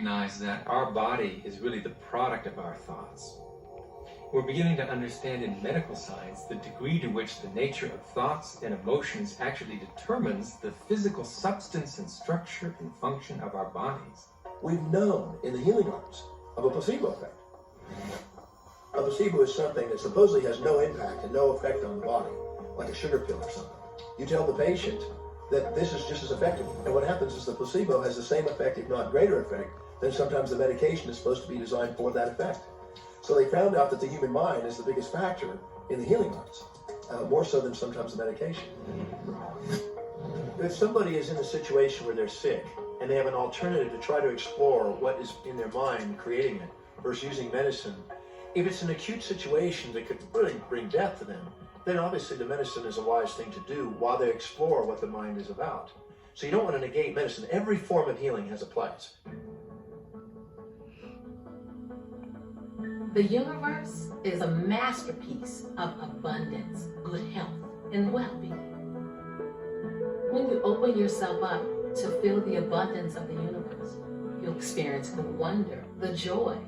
recognize that our body is really the product of our thoughts. We're beginning to understand in medical science the degree to which the nature of thoughts and emotions actually determines the physical substance and structure and function of our bodies. We've known in the healing arts of a placebo effect. A placebo is something that supposedly has no impact and no effect on the body, like a sugar pill or something. You tell the patient that this is just as effective, and what happens is the placebo has the same effect, if not greater effect, than sometimes the medication is supposed to be designed for that effect. So they found out that the human mind is the biggest factor in the healing arts, more so than sometimes the medication. If somebody is in a situation where they're sick and they have an alternative to try to explore what is in their mind creating it versus using medicine, if it's an acute situation that could really bring death to them, then obviously the medicine is a wise thing to do while they explore what the mind is about. So you don't want to negate medicine. Every form of healing has a place. The universe is a masterpiece of abundance, good health, and well-being. When you open yourself up to feel the abundance of the universe, you'll experience the wonder, the joy,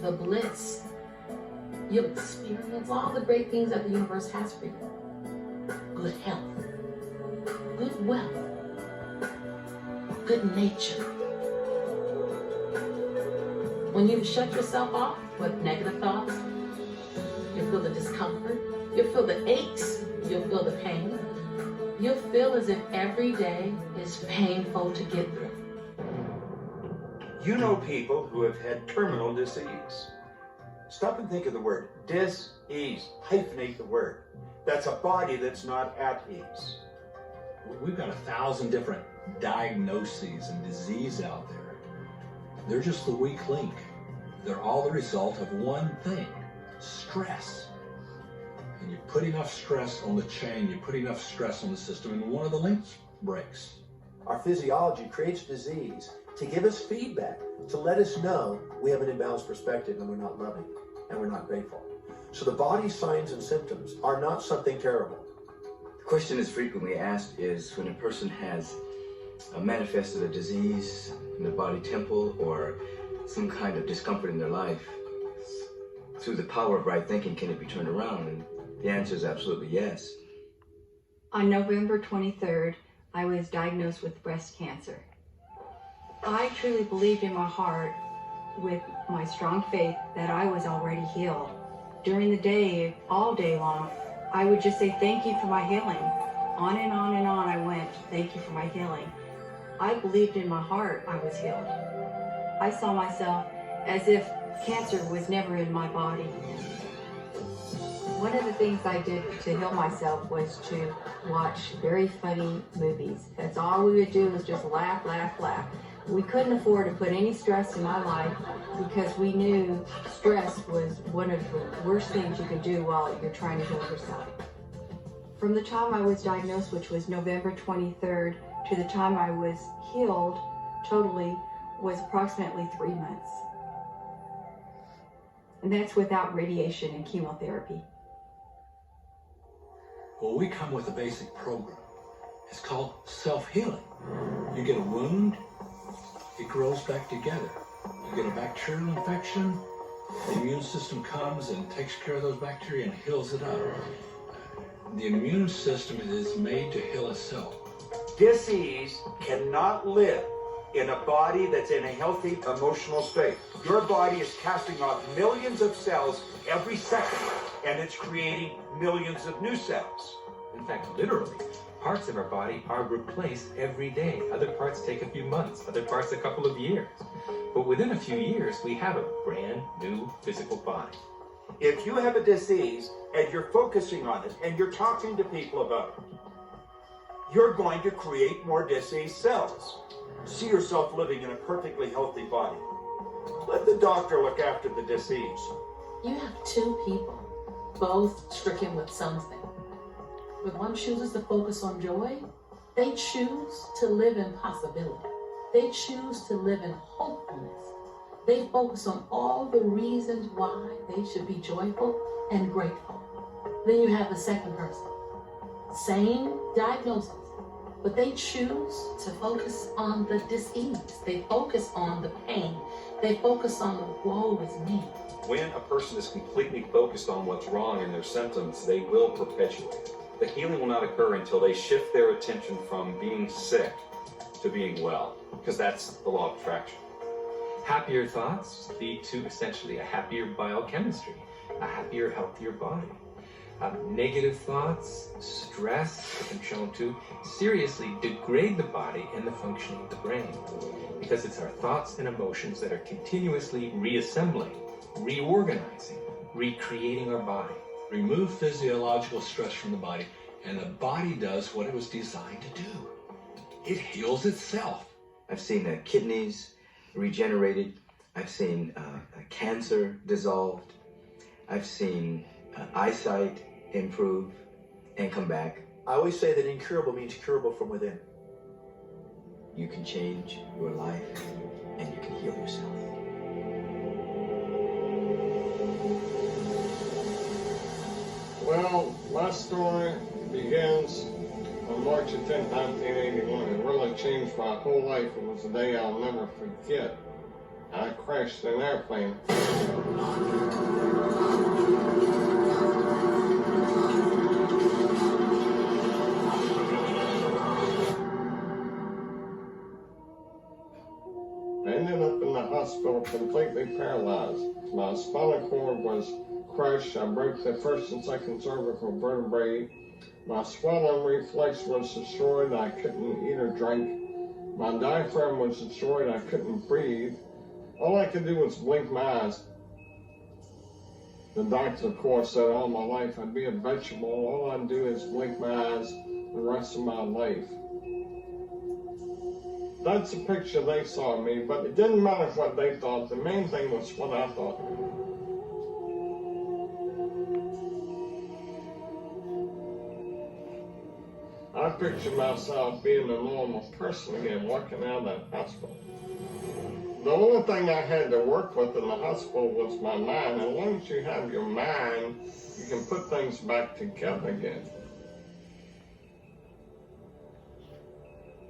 the bliss. You'll experience all the great things that the universe has for you. Good health, good wealth, good nature. When you shut yourself off with negative thoughts, you'll feel the discomfort, you'll feel the aches, you'll feel the pain. You'll feel as if every day is painful to get through. You know people who have had terminal disease. Stop and think of the word dis-ease. Hyphenate the word. That's a body that's not at ease. We've got 1,000 different diagnoses and disease out there. They're just the weak link. They're all the result of one thing: stress. And you put enough stress on the chain, you put enough stress on the system, and one of the links breaks. Our physiology creates disease to give us feedback, to let us know we have an imbalanced perspective and we're not loving and we're not grateful. So the body's signs and symptoms are not something terrible. The question that's frequently asked is when a person has manifested a disease in the body temple or some kind of discomfort in their life, through the power of right thinking, can it be turned around? And the answer is absolutely yes. On November 23rd, I was diagnosed with breast cancer. I truly believed in my heart, with my strong faith, that I was already healed. During the day, all day long, I would just say, thank you for my healing. On and on and on I went, thank you for my healing. I believed in my heart I was healed. I saw myself as if cancer was never in my body. One of the things I did to heal myself was to watch very funny movies. That's all we would do, was just laugh, laugh, laugh. We couldn't afford to put any stress in my life because we knew stress was one of the worst things you can do while you're trying to heal yourself. From the time I was diagnosed, which was November 23rd, to the time I was healed totally was approximately 3 months. And that's without radiation and chemotherapy. Well, we come with a basic program. It's called self-healing. You get a wound, it grows back together. You get a bacterial infection, the immune system comes and takes care of those bacteria and heals it up. The immune system is made to heal itself. Disease cannot live in a body that's in a healthy emotional state. Your body is casting off millions of cells every second, and it's creating millions of new cells. In fact, literally, parts of our body are replaced every day. Other parts take a few months, other parts a couple of years. But within a few years, we have a brand new physical body. If you have a disease and you're focusing on it and you're talking to people about it, you're going to create more disease cells. See yourself living in a perfectly healthy body. Let the doctor look after the disease. You have two people, both stricken with something. When one chooses to focus on joy, they choose to live in possibility. They choose to live in hopefulness. They focus on all the reasons why they should be joyful and grateful. Then you have the second person. Same diagnosis, but they choose to focus on the dis-ease. They focus on the pain. They focus on the woe is me. When a person is completely focused on what's wrong in their symptoms, they will perpetuate it. The healing will not occur until they shift their attention from being sick to being well, because that's the law of attraction. Happier thoughts lead to essentially a happier biochemistry, a happier, healthier body. Negative thoughts, stress, have been shown to seriously degrade the body and the functioning of the brain, because it's our thoughts and emotions that are continuously reassembling, reorganizing, recreating our body. Remove physiological stress from the body, and the body does what it was designed to do. It heals itself. I've seen kidneys regenerated. I've seen cancer dissolved. I've seen eyesight improve and come back. I always say that incurable means curable from within. You can change your life and you can heal yourself. Well, my story begins on March 10th, 1981. It really changed my whole life. It was a day I'll never forget. I crashed an airplane. I ended up in the hospital completely paralyzed. My spinal cord was crushed. I broke the first and second cervical vertebrae. My swallowing reflex was destroyed. I couldn't eat or drink. My diaphragm was destroyed. I couldn't breathe. All I could do was blink my eyes. The doctor, of course, said all my life I'd be a vegetable. All I'd do is blink my eyes the rest of my life. That's the picture they saw of me, but it didn't matter what they thought. The main thing was what I thought. I pictured myself being a normal person again, walking out of that hospital. The only thing I had to work with in the hospital was my mind. As long as you have your mind, you can put things back together again.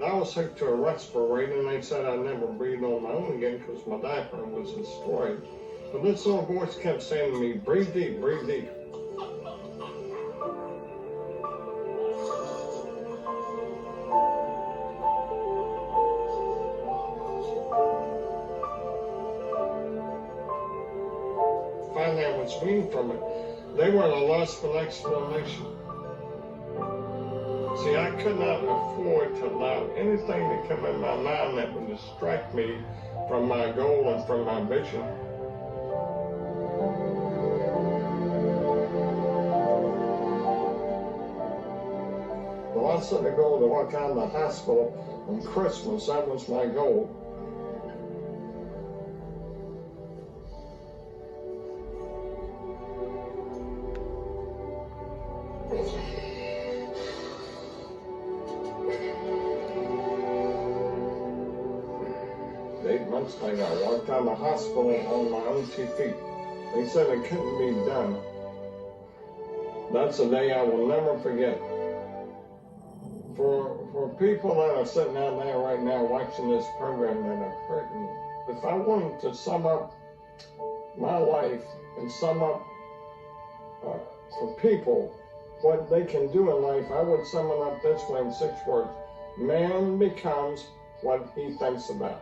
I was hooked to a respirator, and they said I'd never breathe on my own again because my diaphragm was destroyed. But this little voice kept saying to me, breathe deep, breathe deep. Finally, I was weaned from it. They were at a loss for an explanation. See, I could not afford to allow anything to come in my mind that would distract me from my goal and from my vision. Well, I set a goal to walk out of the hospital on Christmas. That was my goal. Later, I walked out of the hospital on my own 2 feet. They said it couldn't be done. That's a day I will never forget. For people that are sitting out there right now watching this program that are hurting, if I wanted to sum up my life and sum up for people what they can do in life, I would sum it up this way in 6 words. Man becomes what he thinks about.